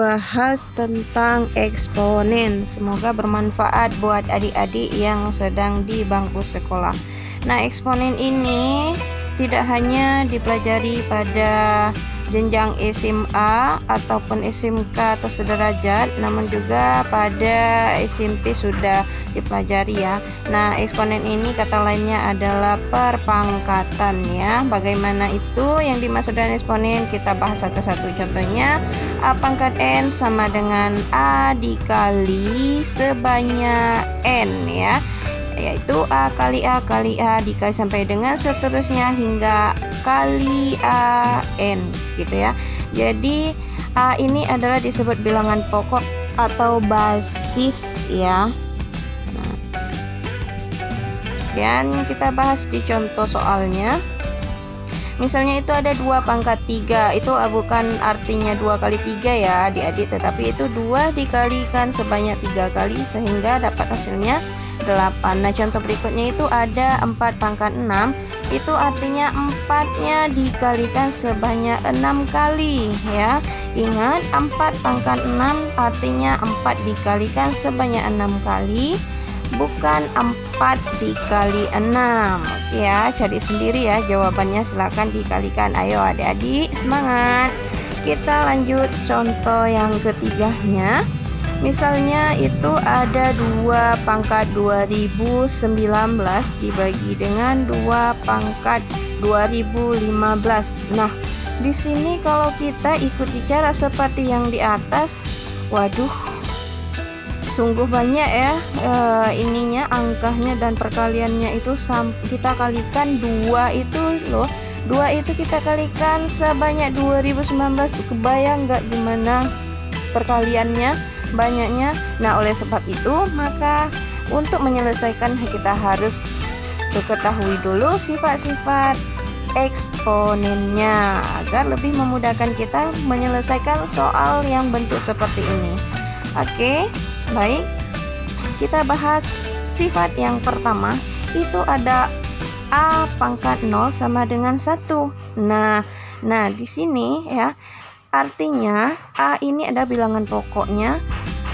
bahas tentang eksponen. Semoga bermanfaat buat adik-adik yang sedang di bangku sekolah. Nah, eksponen ini tidak hanya dipelajari pada jenjang SMA ataupun SMK atau sederajat, namun juga pada SMP sudah dipelajari ya. Nah, eksponen ini kata lainnya adalah perpangkatan ya. Bagaimana itu yang dimaksud dengan eksponen? Kita bahas satu-satu. Contohnya, A pangkat N sama dengan A dikali sebanyak N ya, yaitu A kali A kali A dikali sampai dengan seterusnya hingga kali AN gitu ya. Jadi A ini adalah disebut bilangan pokok atau basis ya. Nah, dan kita bahas di contoh soalnya. Misalnya itu ada 2 pangkat 3, itu bukan artinya 2 kali 3 ya adik-adik, tetapi itu 2 dikalikan sebanyak 3 kali sehingga dapat hasilnya 8. Nah, contoh berikutnya itu ada 4 pangkat 6, itu artinya 4-nya dikalikan sebanyak 6 kali ya. Ingat, 4 pangkat 6 artinya 4 dikalikan sebanyak 6 kali, bukan 4 dikali 6. Oke ya, cari sendiri ya jawabannya, silahkan dikalikan. Ayo adik-adik, semangat. Kita lanjut contoh yang ketiganya. Misalnya itu ada 2 pangkat 2019 dibagi dengan 2 pangkat 2015. Nah, di sini kalau kita ikuti cara seperti yang di atas, waduh, sungguh banyak ya ininya, angkanya dan perkaliannya itu kita kalikan 2 itu loh. 2 itu kita kalikan sebanyak 2019. Kebayang nggak gimana perkaliannya banyaknya? Nah, oleh sebab itu maka untuk menyelesaikan kita harus ketahui dulu sifat-sifat eksponennya agar lebih memudahkan kita menyelesaikan soal yang bentuk seperti ini. Oke, baik, kita bahas sifat yang pertama. Itu ada A pangkat 0 sama dengan 1. Nah, di sini ya, artinya A ini ada bilangan pokoknya.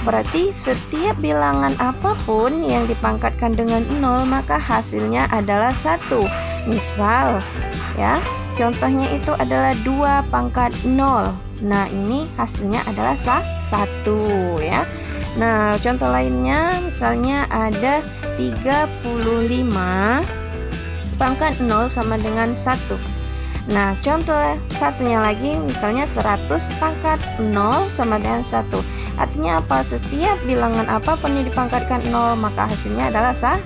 Berarti setiap bilangan apapun yang dipangkatkan dengan 0 maka hasilnya adalah 1. Misal ya, contohnya itu adalah 2 pangkat 0. Nah, ini hasilnya adalah 1 ya. Nah, contoh lainnya misalnya ada 35 pangkat 0 sama dengan 1. Nah, contoh satunya lagi misalnya 100 pangkat 0 sama dengan 1. Artinya apa? Setiap bilangan apapun yang dipangkatkan 0 maka hasilnya adalah 1.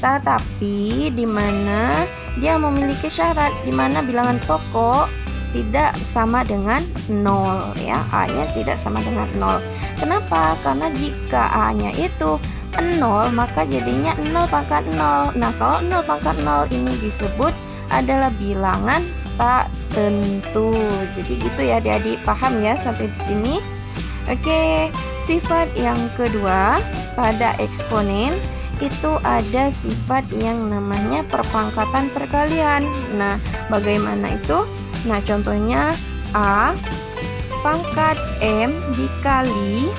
Tetapi di mana dia memiliki syarat di mana bilangan pokok tidak sama dengan 0 ya. A-nya tidak sama dengan 0. Kenapa? Karena jika A-nya itu 0 maka jadinya 0 pangkat 0. Nah, kalau 0 pangkat 0 ini disebut adalah bilangan tak tentu. Jadi gitu ya adik-adik, paham ya sampai di sini? Oke, sifat yang kedua pada eksponen itu ada sifat yang namanya perpangkatan perkalian. Nah, bagaimana itu? Nah, contohnya A pangkat M dikali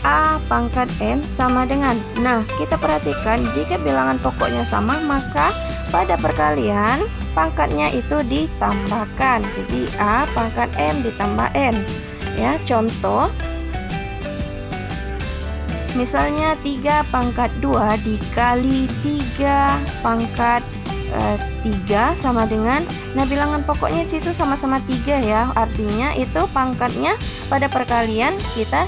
A pangkat N sama dengan. Nah, kita perhatikan jika bilangan pokoknya sama maka pada perkalian pangkatnya itu ditambahkan. Jadi A pangkat M ditambah N ya. Contoh misalnya 3 pangkat 2 dikali 3 pangkat 3 sama dengan, nah bilangan pokoknya situ sama-sama 3 ya, artinya itu pangkatnya pada perkalian kita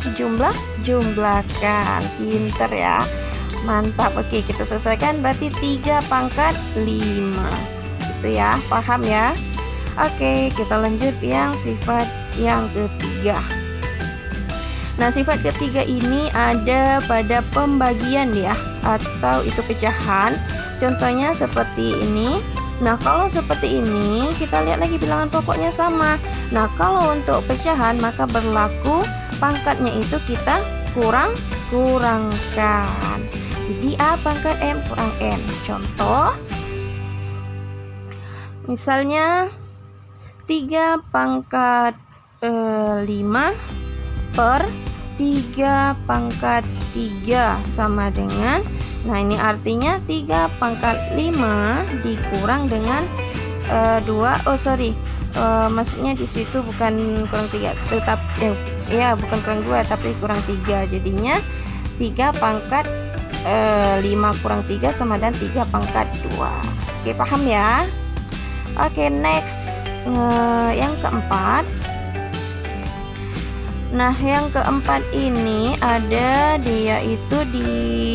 jumlahkan. Pinter ya, mantap. Oke, kita selesaikan, berarti 3 pangkat 5 gitu ya, paham ya? Oke, kita lanjut yang sifat yang ketiga. Nah, sifat ketiga ini ada pada pembagian ya, atau itu pecahan. Contohnya seperti ini. Nah, kalau seperti ini kita lihat lagi bilangan pokoknya sama. Nah, kalau untuk pecahan maka berlaku pangkatnya itu kita kurangkan. Jadi A pangkat M kurang N. Contoh misalnya 3 pangkat 5 per 3 pangkat 3 sama dengan, nah ini artinya 3 pangkat 5 dikurang dengan 2, maksudnya di situ bukan kurang 3, tetap ya bukan kurang 2 tapi kurang 3, jadinya 3 pangkat 5 kurang 3 sama dengan 3 pangkat 2. Oke, paham ya? Oke, next, yang keempat. Nah, yang keempat ini ada dia itu di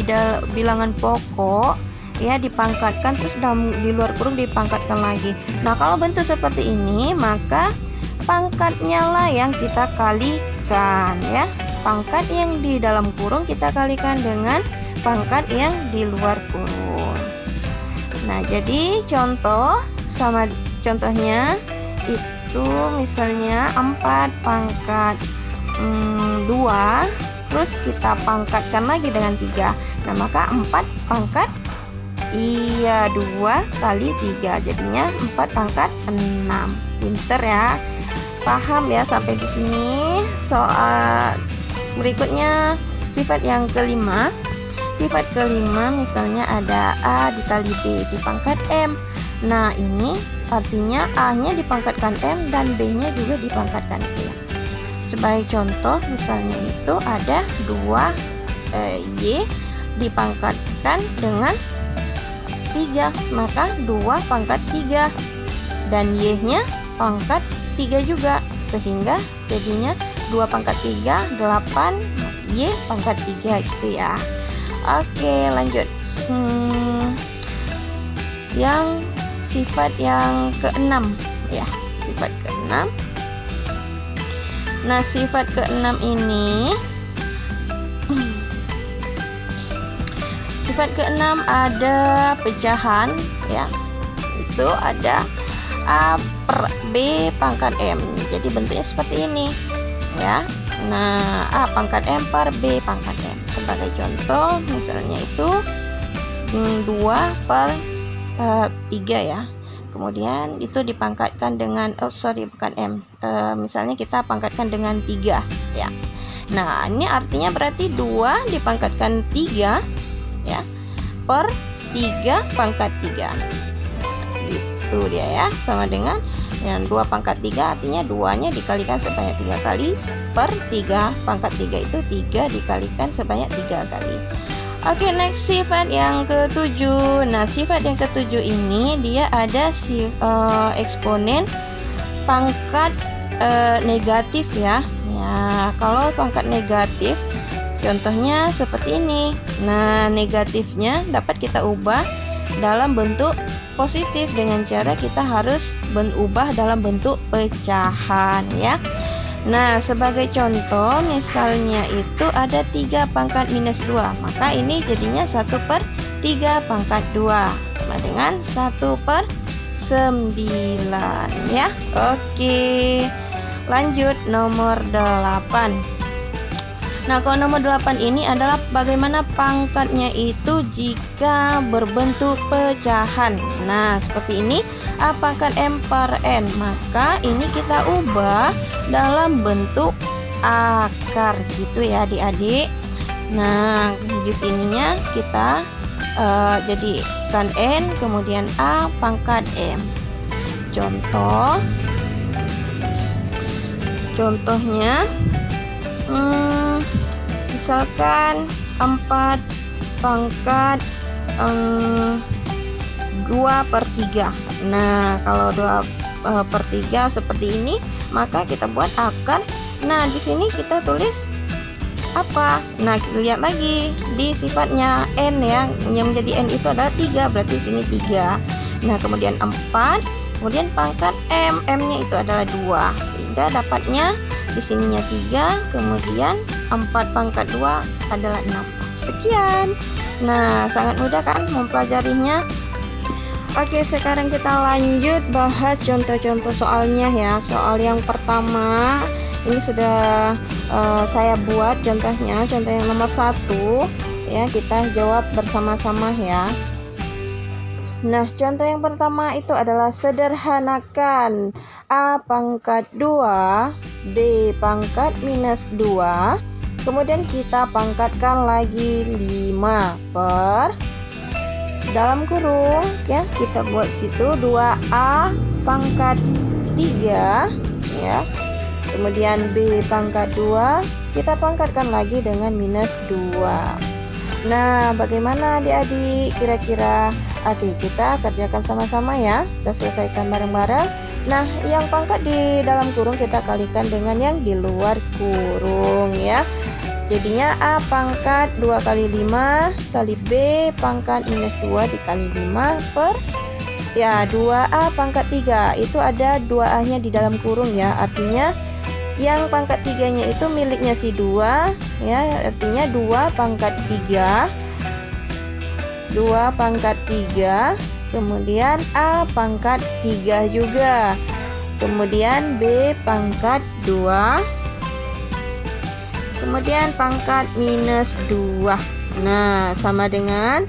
bilangan pokok ya, dipangkatkan terus di luar kurung dipangkatkan lagi. Nah, kalau bentuk seperti ini maka pangkatnya lah yang kita kalikan ya. Pangkat yang di dalam kurung kita kalikan dengan pangkat yang di luar kurung. Nah, jadi contohnya itu misalnya 4 pangkat 2, terus kita pangkatkan lagi dengan 3. Nah, maka 4 pangkat 2 kali 3 jadinya 4 pangkat 6. Pinter ya, paham ya sampai di sini. Soal berikutnya sifat yang kelima. Sifat kelima misalnya ada A dikali B dipangkat M. Nah, ini artinya A-nya dipangkatkan M dan B-nya juga dipangkatkan M. Sebagai contoh misalnya itu ada 2 Y dipangkatkan dengan 3, maka 2 pangkat 3 dan Y-nya pangkat 3 juga, sehingga jadinya 2 pangkat 3 8 Y pangkat 3 gitu ya. Oke, lanjut. Yang sifat yang keenam ya, sifat keenam. Nah, sifat keenam ini, sifat keenam ada pecahan ya, itu ada A per B pangkat M. Jadi bentuknya seperti ini ya. Nah, A pangkat M per B pangkat M. Sebagai contoh misalnya itu 2 per 3 ya. Kemudian itu dipangkatkan dengan bukan M. Misalnya kita pangkatkan dengan 3 ya. Nah, ini artinya berarti 2 dipangkatkan 3 ya per 3 pangkat 3. Gitu dia ya, sama dengan 2 pangkat 3 artinya 2-nya dikalikan sebanyak 3 kali per 3 pangkat 3 itu 3 dikalikan sebanyak 3 kali. Oke, next sifat yang ketujuh. Nah, sifat yang ketujuh ini dia ada eksponen pangkat negatif ya. Ya, kalau pangkat negatif contohnya seperti ini. Nah, negatifnya dapat kita ubah dalam bentuk positif dengan cara kita harus ubah dalam bentuk pecahan ya. Nah, sebagai contoh misalnya itu ada 3 pangkat minus 2, maka ini jadinya 1 per 3 pangkat 2 sama dengan 1 per 9 ya. Oke, lanjut nomor 8. Nah, kalau nomor 8 ini adalah bagaimana pangkatnya itu jika berbentuk pecahan. Nah, seperti ini A pangkat M per N, maka ini kita ubah dalam bentuk akar gitu ya adik-adik. Nah, di sininya kita jadikan N kemudian A pangkat M. Contohnya misalkan 4 pangkat 2 per 3. Nah, kalau 2 per 3 seperti ini, maka kita buat akar. Nah, di sini kita tulis apa? Nah, lihat lagi di sifatnya N ya, yang menjadi N itu adalah 3, berarti sini 3. Nah, kemudian 4, kemudian pangkat M, M-nya itu adalah 2, sehingga dapatnya di sininya 3, kemudian 4 pangkat 2 adalah 6. Sekian. Nah, sangat mudah kan mempelajarinya. Oke, sekarang kita lanjut bahas contoh-contoh soalnya ya. Soal yang pertama ini sudah saya buat contohnya, contoh yang nomor 1 ya, kita jawab bersama-sama ya. Nah, contoh yang pertama itu adalah sederhanakan A pangkat 2 B pangkat minus 2. Kemudian kita pangkatkan lagi 5 per dalam kurung ya, kita buat situ 2A pangkat 3 ya. Kemudian B pangkat 2 kita pangkatkan lagi dengan minus 2. Nah, bagaimana adik-adik kira-kira? Oke, kita kerjakan sama-sama ya. Kita selesaikan bareng-bareng. Nah, yang pangkat di dalam kurung kita kalikan dengan yang di luar kurung ya. Jadinya A pangkat 2 kali 5 kali B pangkat minus 2 dikali 5 per ya 2A pangkat 3. Itu ada 2A nya di dalam kurung ya. Artinya yang pangkat 3-nya itu miliknya si 2 ya, artinya 2 pangkat 3 kemudian A pangkat 3 juga, kemudian B pangkat 2, kemudian pangkat minus 2. Nah, sama dengan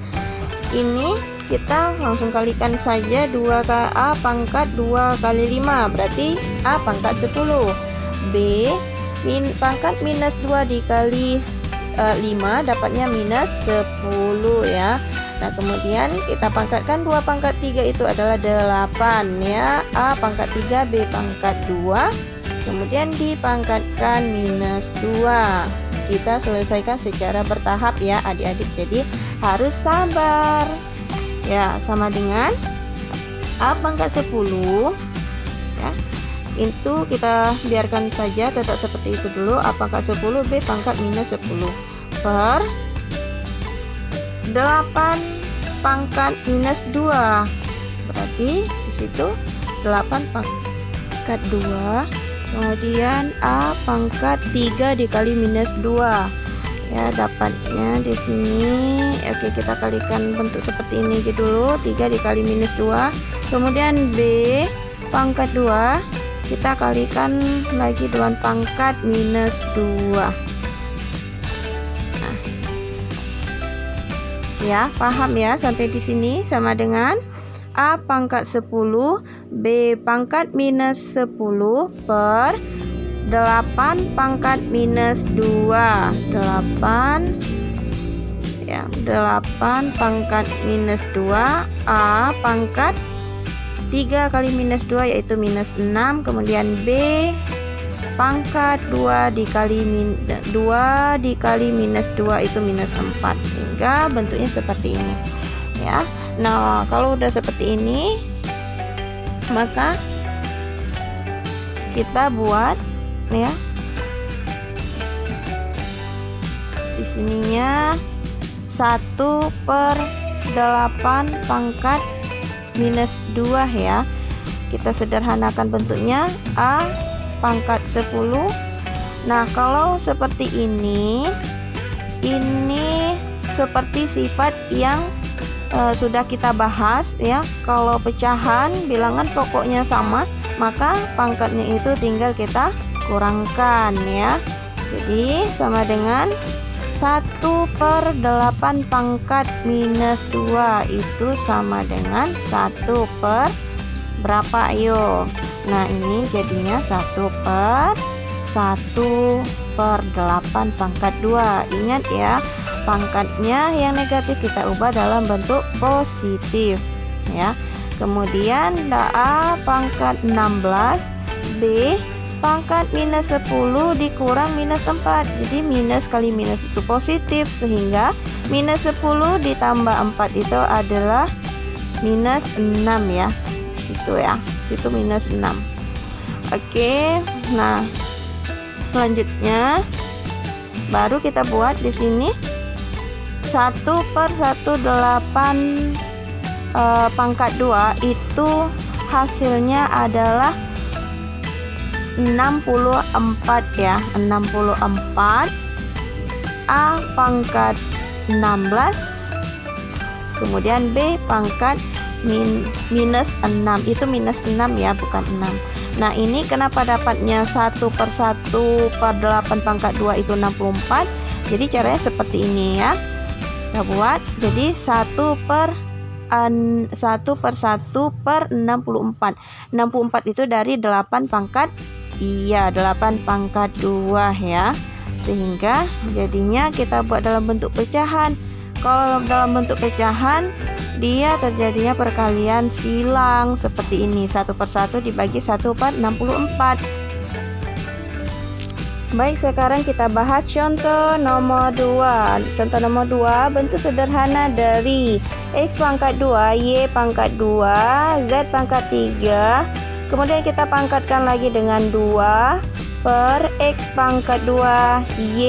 ini kita langsung kalikan saja 2A pangkat 2 kali 5 berarti A pangkat 10. B pangkat minus 2 dikali 5 dapatnya minus 10 ya. Nah, kemudian kita pangkatkan 2 pangkat 3 itu adalah 8 ya. A pangkat 3 B pangkat 2 kemudian dipangkatkan minus 2. Kita selesaikan secara bertahap ya adik-adik, jadi harus sabar ya. Sama dengan A pangkat 10 ya, itu kita biarkan saja tetap seperti itu dulu. A pangkat 10 B pangkat minus 10 per 8 pangkat minus 2 berarti di situ 8 pangkat 2 kemudian A pangkat 3 dikali minus 2 ya, dapatnya di sini. Oke, kita kalikan bentuk seperti ini aja dulu, 3 dikali minus 2 kemudian B pangkat 2 kita kalikan lagi dengan pangkat minus 2. Nah, ya, paham ya sampai di sini? Sama dengan A pangkat 10 B pangkat minus 10 per 8 pangkat minus 2. 8 pangkat minus 2 A pangkat 3 kali minus 2 yaitu minus 6, kemudian B pangkat 2 dikali minus 2 itu minus 4, sehingga bentuknya seperti ini ya. Nah, kalau udah seperti ini maka kita buat ya di sininya 1/8 pangkat minus 2 ya. Kita sederhanakan bentuknya A pangkat 10. Nah, kalau seperti ini seperti sifat yang sudah kita bahas ya. Kalau pecahan bilangan pokoknya sama, maka pangkatnya itu tinggal kita kurangkan ya. Jadi sama dengan 1/8 pangkat minus 2 itu sama dengan 1 per berapa ayo? Nah, ini jadinya 1/8 pangkat 2. Ingat ya, pangkatnya yang negatif kita ubah dalam bentuk positif ya. Kemudian A pangkat 16 B pangkat minus 10 dikurang minus 4, jadi minus kali minus itu positif, sehingga minus 10 ditambah 4 itu adalah minus 6 ya. Situ minus 6. Oke, nah selanjutnya baru kita buat di sini 1/18 pangkat 2 itu hasilnya adalah 64 ya. 64 A pangkat 16 kemudian B pangkat minus 6, itu minus 6 ya, bukan 6. Nah, ini kenapa dapatnya 1/8 pangkat 2 itu 64. Jadi caranya seperti ini ya, kita buat jadi 1/8 1/1/64. 64 itu dari 8 pangkat 8 pangkat 2 ya. Sehingga jadinya kita buat dalam bentuk pecahan. Kalau dalam bentuk pecahan dia terjadinya perkalian silang seperti ini, 1/1 dibagi 1/64. Baik, sekarang kita bahas contoh nomor 2. Contoh nomor 2, bentuk sederhana dari X pangkat 2, Y pangkat 2, Z pangkat 3. Kemudian kita pangkatkan lagi dengan 2 per X pangkat 2, Y,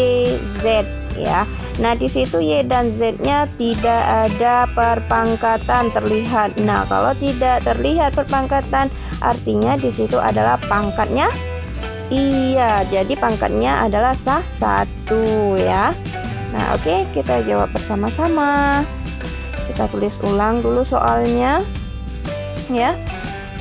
Z ya. Nah, di situ Y dan Z-nya tidak ada perpangkatan terlihat. Nah, kalau tidak terlihat perpangkatan, artinya di situ adalah pangkatnya. Iya, jadi pangkatnya adalah sah 1 ya. Nah, oke, kita jawab bersama-sama. Kita tulis ulang dulu soalnya ya.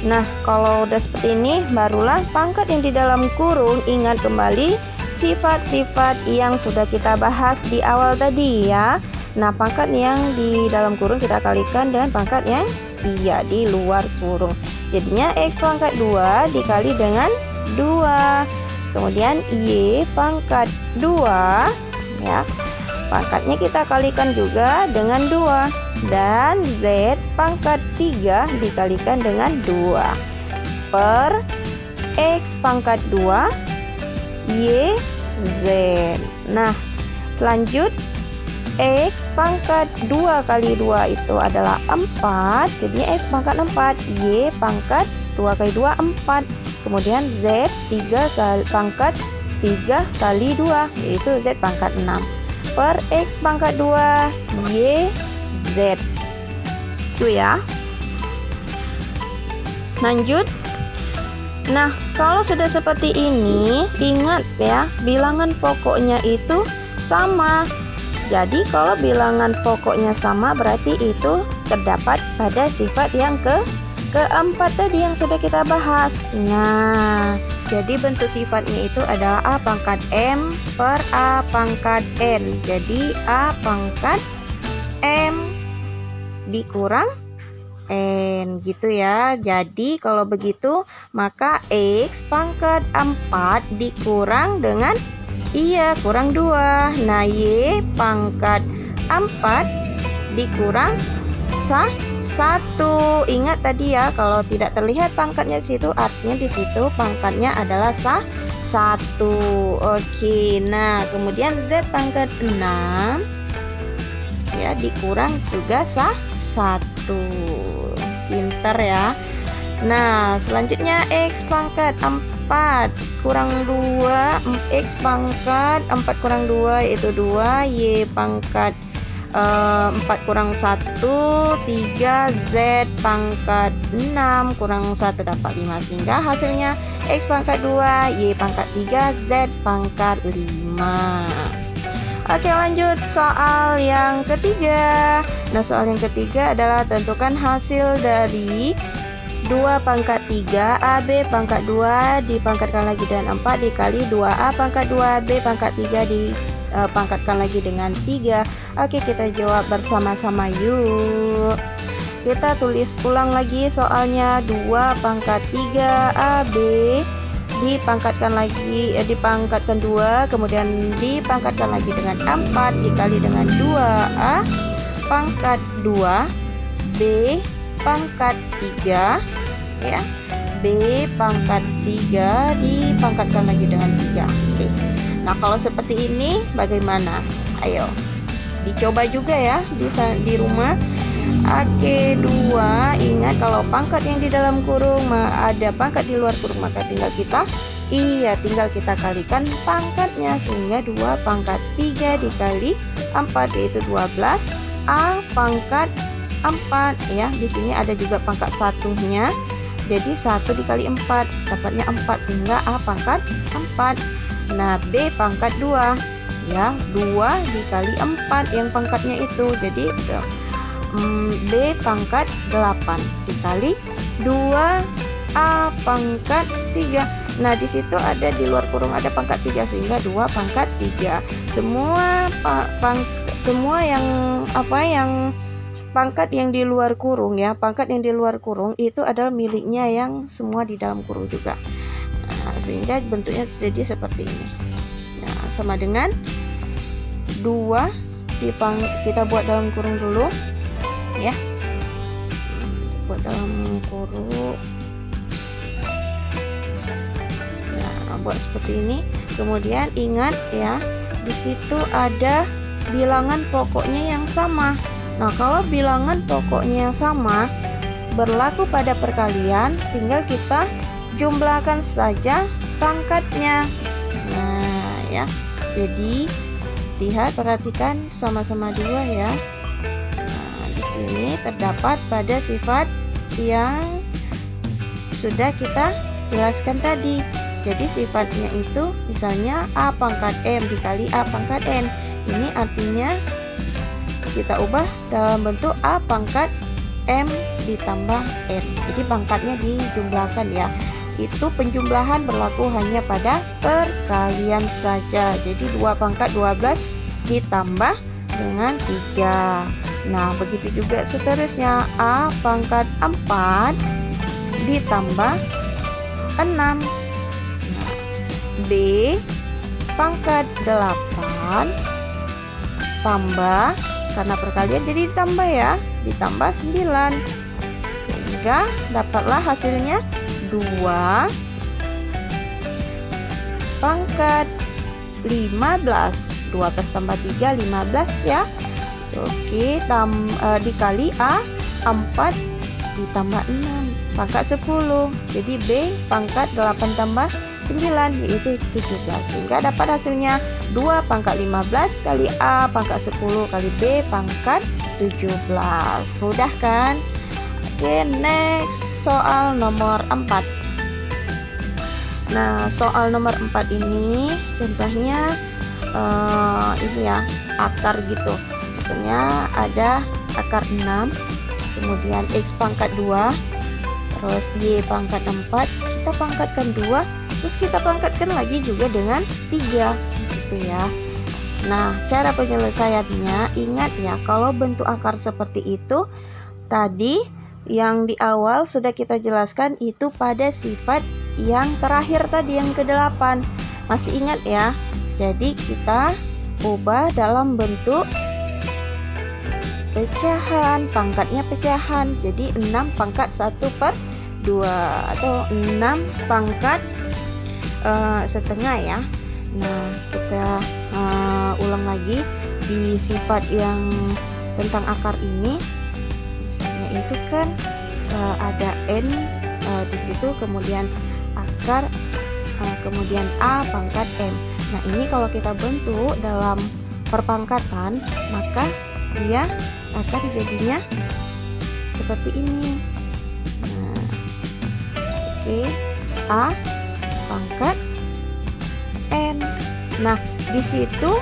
Nah, kalau udah seperti ini, barulah pangkat yang di dalam kurung. Ingat kembali sifat-sifat yang sudah kita bahas di awal tadi ya. Nah, pangkat yang di dalam kurung kita kalikan dengan pangkat yang di luar kurung. Jadinya X pangkat 2 dikali dengan 2. Kemudian Y pangkat 2 ya. Pangkatnya kita kalikan juga dengan 2. Dan Z pangkat 3 dikalikan dengan 2 per X pangkat 2 Y, Z. Nah, selanjut X pangkat 2 kali 2 itu adalah 4. Jadi X pangkat 4, Y pangkat 2 kali 2, 4. Kemudian Z pangkat 3 kali 2, yaitu Z pangkat 6. Per X pangkat 2, Y, Z. Itu ya. Lanjut. Nah, kalau sudah seperti ini, ingat ya, bilangan pokoknya itu sama. Jadi kalau bilangan pokoknya sama, berarti itu terdapat pada sifat yang keempat tadi yang sudah kita bahas. Nah, jadi bentuk sifatnya itu adalah A pangkat M per A pangkat N. Jadi A pangkat M dikurang N gitu ya. Jadi kalau begitu maka X pangkat 4 dikurang dengan kurang 2. Nah, Y pangkat 4 dikurang 1. Ingat tadi ya, kalau tidak terlihat pangkatnya di situ, artinya di situ pangkatnya adalah 1. Oke. Nah, kemudian Z pangkat 6 ya dikurang juga 1. Pinter ya. Nah, selanjutnya X pangkat 4 kurang 2, X pangkat 4 kurang 2 yaitu 2, Y pangkat 4 kurang 1, 3, Z pangkat 6 kurang 1 dapat 5. Sehingga hasilnya X pangkat 2, Y pangkat 3, Z pangkat 5. Oke, lanjut soal yang ketiga. Nah, soal yang ketiga adalah tentukan hasil dari 2 pangkat 3 AB pangkat 2 dipangkatkan lagi dengan 4 dikali 2A pangkat 2B pangkat 3 dipangkatkan lagi dengan 3. Oke, kita jawab bersama-sama yuk. Kita tulis ulang lagi soalnya. 2 pangkat 3 AB dipangkatkan 2, kemudian dipangkatkan lagi dengan 4 dikali dengan 2A pangkat 2 B pangkat 3 ya. B pangkat 3 dipangkatkan lagi dengan 3. Oke. Nah, kalau seperti ini bagaimana? Ayo dicoba juga ya di rumah. Oke, 2. Ingat kalau pangkat yang di dalam kurung ada pangkat di luar kurung, maka tinggal kita kalikan pangkatnya, sehingga 2 pangkat 3 dikali 4 yaitu 12 A pangkat 4 ya. Di sini ada juga pangkat satunya. Jadi 1 dikali 4 dapatnya 4, sehingga A pangkat 4. Nah, B pangkat 2 ya, 2 dikali 4 yang pangkatnya itu. Jadi B pangkat 8 dikali 2 A pangkat 3. Nah, di situ ada di luar kurung ada pangkat 3, sehingga 2 pangkat 3. Semua yang pangkat yang di luar kurung ya, pangkat yang di luar kurung itu adalah miliknya yang semua di dalam kurung juga. Nah, sehingga bentuknya jadi seperti ini. Nah, sama dengan 2 kita buat dalam kurung dulu ya. Buat dalam kurung. Nah, buat seperti ini. Kemudian ingat ya, di situ ada bilangan pokoknya yang sama. Nah, kalau bilangan pokoknya yang sama berlaku pada perkalian, tinggal kita jumlahkan saja pangkatnya. Nah, ya. Jadi lihat, perhatikan sama-sama 2 ya. Nah, di sini terdapat pada sifat yang sudah kita jelaskan tadi. Jadi sifatnya itu misalnya A pangkat M dikali A pangkat N. Ini artinya kita ubah dalam bentuk A pangkat M ditambah N. Jadi pangkatnya dijumlahkan ya. Itu penjumlahan berlaku hanya pada perkalian saja. Jadi 2 pangkat 12 ditambah dengan 3. Nah, begitu juga seterusnya. A pangkat 4 ditambah 6. B pangkat 8 tambah, karena perkalian jadi ditambah ya, ditambah 9, sehingga dapatlah hasilnya 2 pangkat 15. 12 tambah 3 15 ya. Oke, dikali A 4 ditambah 6 pangkat 10. Jadi B pangkat 8 tambah 9 yaitu 17, sehingga dapat hasilnya 2 pangkat 15 kali A pangkat 10 kali B pangkat 17. Mudah kan? Oke, next soal nomor 4. Nah, soal nomor 4 ini contohnya ini ya, akar gitu. Misalnya ada akar 6, kemudian X pangkat 2, terus Y pangkat 4, kita pangkatkan 2, terus kita pangkatkan lagi juga dengan 3 gitu ya. Nah, cara penyelesaiannya, ingat ya, kalau bentuk akar seperti itu tadi yang di awal sudah kita jelaskan itu pada sifat yang terakhir tadi, yang ke-8. Masih ingat ya? Jadi kita ubah dalam bentuk pecahan, pangkatnya pecahan. Jadi 6 pangkat 1/2 atau 6 pangkat setengah ya. Nah, kita ulang lagi di sifat yang tentang akar ini. Misalnya itu kan ada N di situ, kemudian akar, kemudian A pangkat M. Nah, ini kalau kita bentuk dalam perpangkatan, maka dia akan jadinya seperti ini. Nah, oke, A pangkat N. Nah, di situ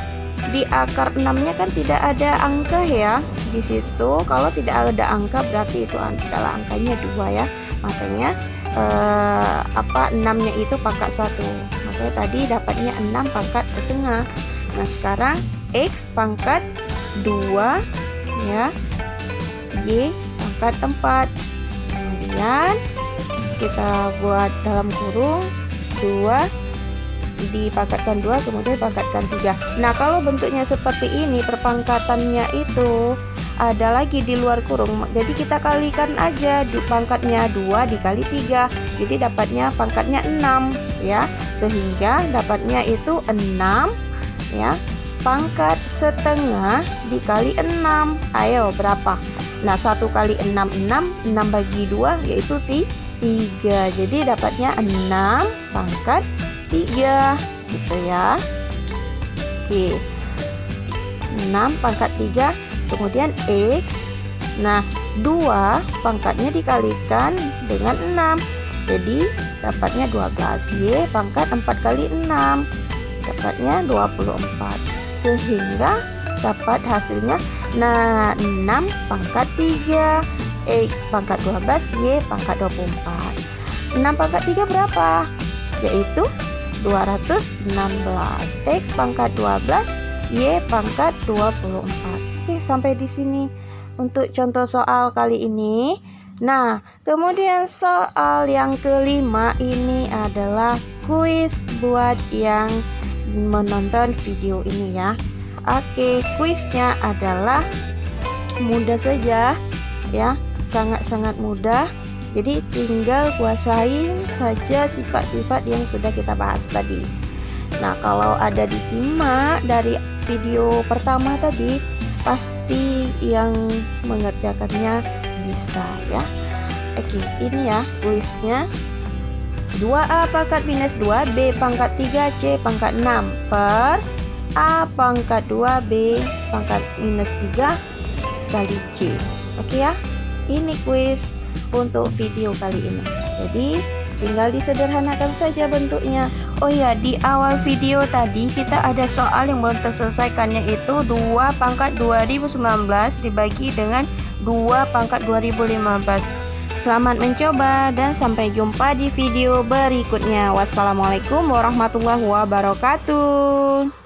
di akar 6-nya kan tidak ada angka ya. Di situ kalau tidak ada angka berarti itu adalah angkanya 2 ya. Makanya 6-nya itu pangkat 1. Makanya tadi dapatnya 6 pangkat setengah. Nah, sekarang X pangkat 2 ya, Y pangkat 4. Kemudian kita buat dalam kurung 2 dipangkatkan 2, kemudian pangkatkan 3. Nah, kalau bentuknya seperti ini, perpangkatannya itu ada lagi di luar kurung, jadi kita kalikan aja di pangkatnya 2 dikali 3, jadi dapatnya pangkatnya 6 ya, sehingga dapatnya itu 6 ya, pangkat setengah dikali 6. Ayo berapa? Nah, 1 kali 6 6 bagi 2 yaitu 3, jadi dapatnya 6 pangkat 3 gitu ya. Oke, 6 pangkat 3, kemudian X. Nah, 2 pangkatnya dikalikan dengan 6, jadi dapatnya 12. Y pangkat 4 kali 6 dapatnya 24, sehingga dapat hasilnya. Nah, 6 pangkat 3, X pangkat 12, Y pangkat 24. 6 pangkat 3 berapa? Yaitu 216. X pangkat 12, Y pangkat 24. Oke, sampai di sini untuk contoh soal kali ini. Nah, kemudian soal yang kelima ini adalah kuis buat yang menonton video ini ya. Oke, kuisnya adalah mudah saja ya, sangat-sangat mudah. Jadi tinggal kuasain saja sifat-sifat yang sudah kita bahas tadi. Nah, kalau ada disimak dari video pertama tadi, pasti yang mengerjakannya bisa ya. Oke, ini ya kuisnya. 2A pangkat minus 2B pangkat 3C pangkat 6 per A pangkat 2B pangkat minus 3 kali C. Oke ya, ini kuis untuk video kali ini. Jadi tinggal disederhanakan saja bentuknya. Oh ya, di awal video tadi kita ada soal yang belum terselesaikan, yaitu 2 pangkat 2019 dibagi dengan 2 pangkat 2015. Selamat mencoba dan sampai jumpa di video berikutnya. Wassalamualaikum warahmatullahi wabarakatuh.